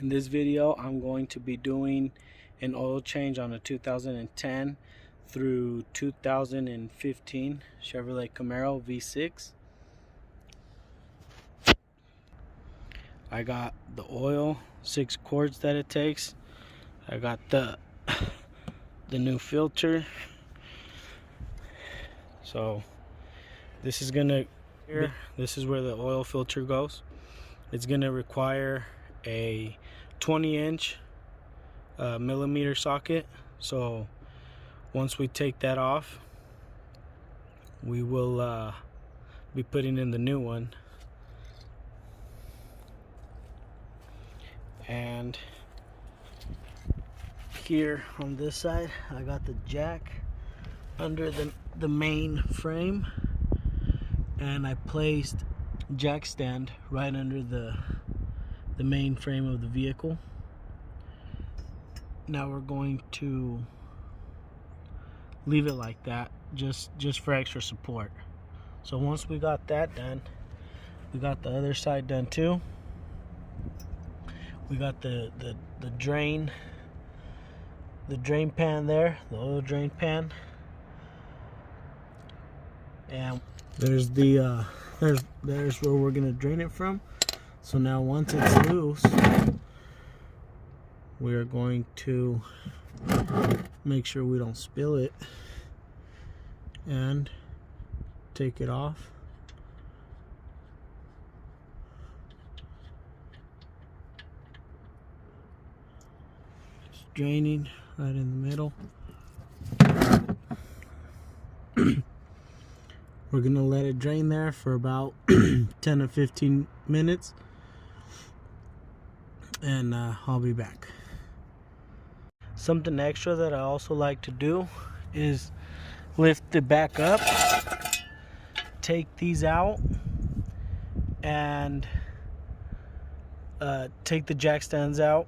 In this video, I'm going to be doing an oil change on a 2010 through 2015 Chevrolet Camaro V6. I got the oil, 6 quarts that it takes. I got the new filter. So this is this is where the oil filter goes. It's gonna require a 20-inch millimeter socket. So once we take that off, we will be putting in the new one. And here on this side, I got the jack under the main frame, and I placed jack stand right under the main frame of the vehicle. Now we're going to leave it like that, just for extra support. So once we got that done, we got the other side done too. We got the drain pan there, the oil drain pan, and there's the there's where we're gonna drain it from. So now once it's loose, we are going to make sure we don't spill it and take it off. It's draining right in the middle. We're gonna let it drain there for about 10 to 15 minutes, and I'll be back. Something extra that I also like to do is lift it back up, take these out, and take the jack stands out,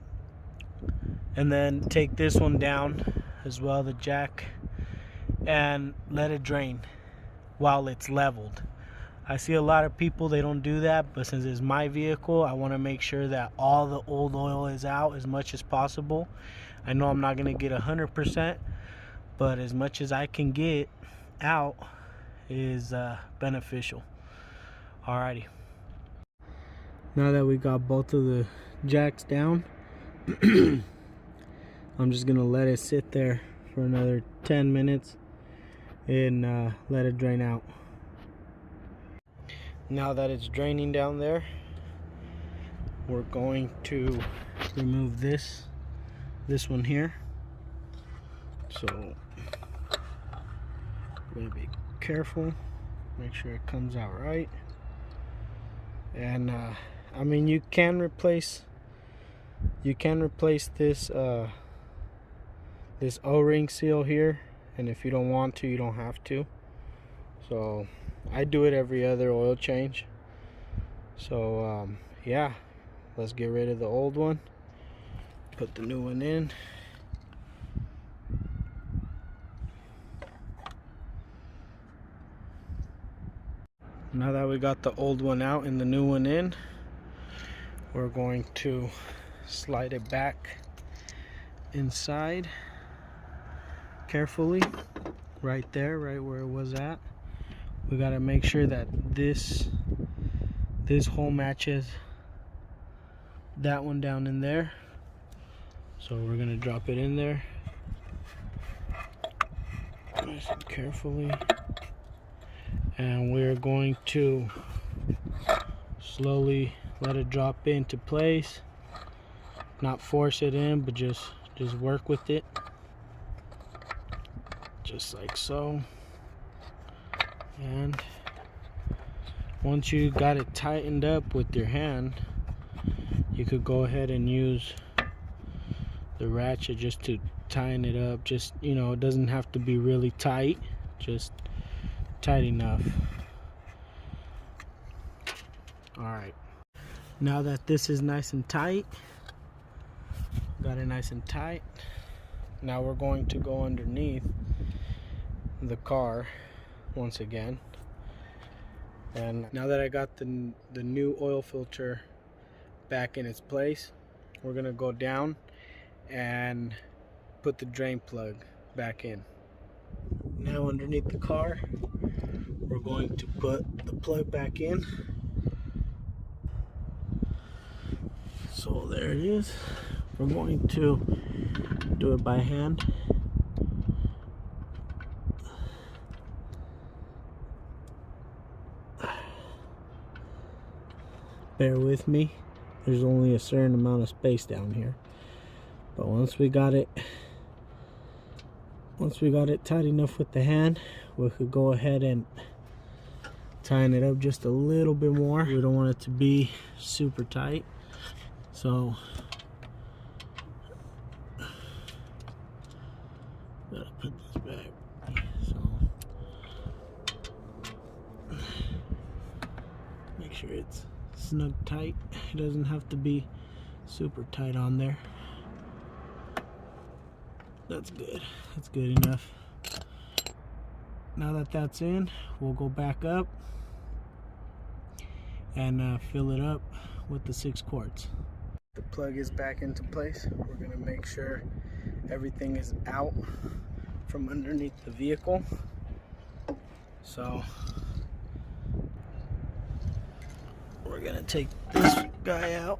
and then take this one down as well, the jack, and let it drain while it's leveled. I see a lot of people, they don't do that, but since it's my vehicle, I want to make sure that all the old oil is out as much as possible. I know I'm not going to get 100%, but as much as I can get out is beneficial. Alrighty. Now that we got both of the jacks down, I'm just going to let it sit there for another 10 minutes and let it drain out. Now that it's draining down there, we're going to remove this one here. So we're gonna be careful, make sure it comes out right. And I mean, you can replace this this O-ring seal here, and if you don't want to, you don't have to. So I do it every other oil change. So yeah, let's get rid of the old one, put the new one in. Now that we got the old one out and the new one in, we're going to slide it back inside carefully, right there, right where it was at. We got to make sure that this hole matches that one down in there. So we're gonna drop it in there nice and carefully, and we're going to slowly let it drop into place. Not force it in, but just work with it, just like so. And once you got it tightened up with your hand, you could go ahead and use the ratchet just to tighten it up. Just, you know, it doesn't have to be really tight, just tight enough. Alright, now that this is nice and tight, got it nice and tight, now we're going to go underneath the car once again. And now that I got the new oil filter back in its place, we're gonna go down and put the drain plug back in. Now underneath the car, we're going to put the plug back in. So there it is. We're going to do it by hand. Bear with me. There's only a certain amount of space down here. But once we got it tight enough with the hand, we could go ahead and tighten it up just a little bit more. We don't want it to be super tight. So gotta put this back. So make sure it's snug tight. It doesn't have to be super tight on there. That's good. That's good enough. Now that that's in, we'll go back up and fill it up with the 6 quarts. The plug is back into place. We're gonna make sure everything is out from underneath the vehicle. So we're gonna take this guy out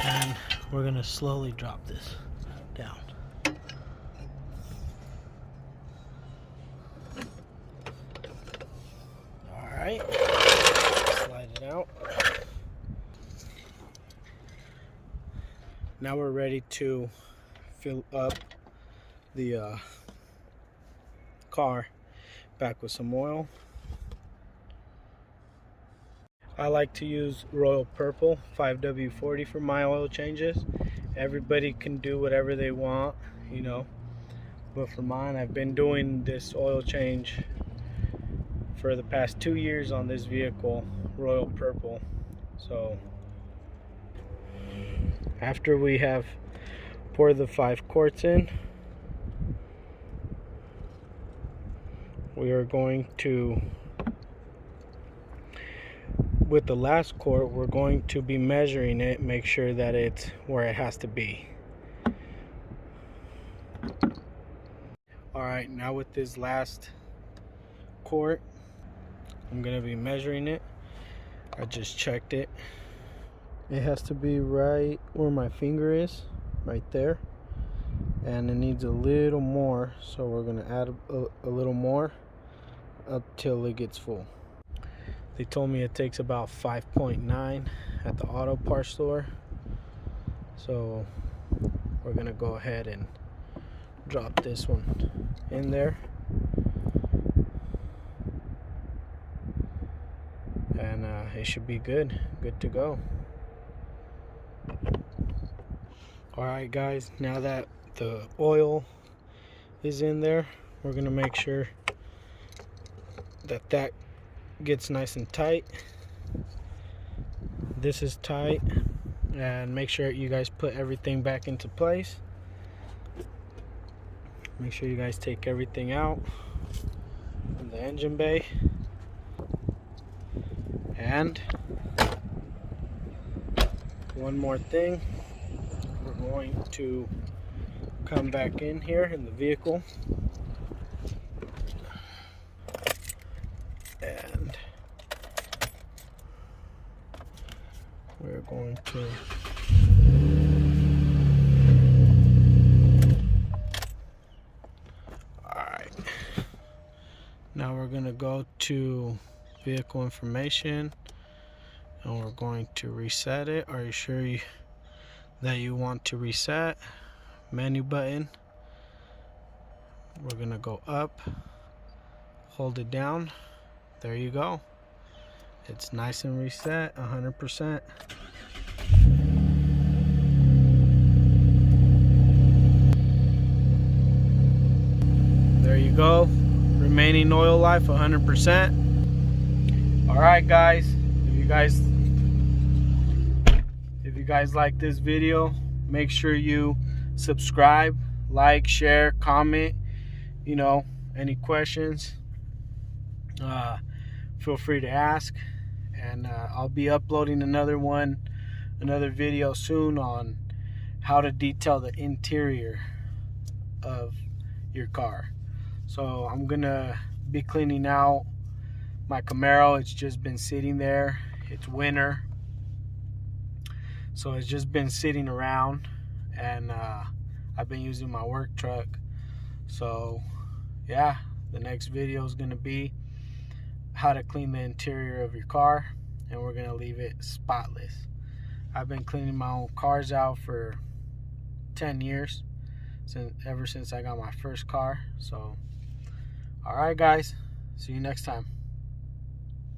and we're gonna slowly drop this down. All right, slide it out. Now we're ready to fill up the car back with some oil. I like to use Royal Purple 5W40 for my oil changes. Everybody can do whatever they want, you know, but for mine, I've been doing this oil change for the past 2 years on this vehicle, Royal Purple. So after we have poured the 5 quarts in, we are going to, with the last quart, we're going to be measuring it, make sure that it's where it has to be. Alright, now with this last quart, I'm going to be measuring it. I just checked it. It has to be right where my finger is, right there. And it needs a little more, so we're going to add a little more up till it gets full. They told me it takes about 5.9 at the auto parts store. So we're gonna go ahead and drop this one in there. And it should be good to go. Alright guys, now that the oil is in there, we're gonna make sure that gets nice and tight. This is tight, and make sure you guys put everything back into place. Make sure you guys take everything out from the engine bay. And one more thing, we're going to come back in here in the vehicle and we're going to alright, now we're going to go to vehicle information and we're going to reset it. Are you sure that you want to reset? Menu button, we're going to go up, hold it down, there you go. It's nice and reset 100%. There you go. Remaining oil life 100%. Alright guys, if you guys like this video, make sure you subscribe, like, share, comment, you know, any questions, feel free to ask. and I'll be uploading another video soon on how to detail the interior of your car. So I'm gonna be cleaning out my Camaro. It's just been sitting there. It's winter, so it's just been sitting around, and I've been using my work truck. So yeah, the next video is gonna be how to clean the interior of your car, and we're gonna leave it spotless. I've been cleaning my own cars out for 10 years, ever since I got my first car. So alright guys, see you next time.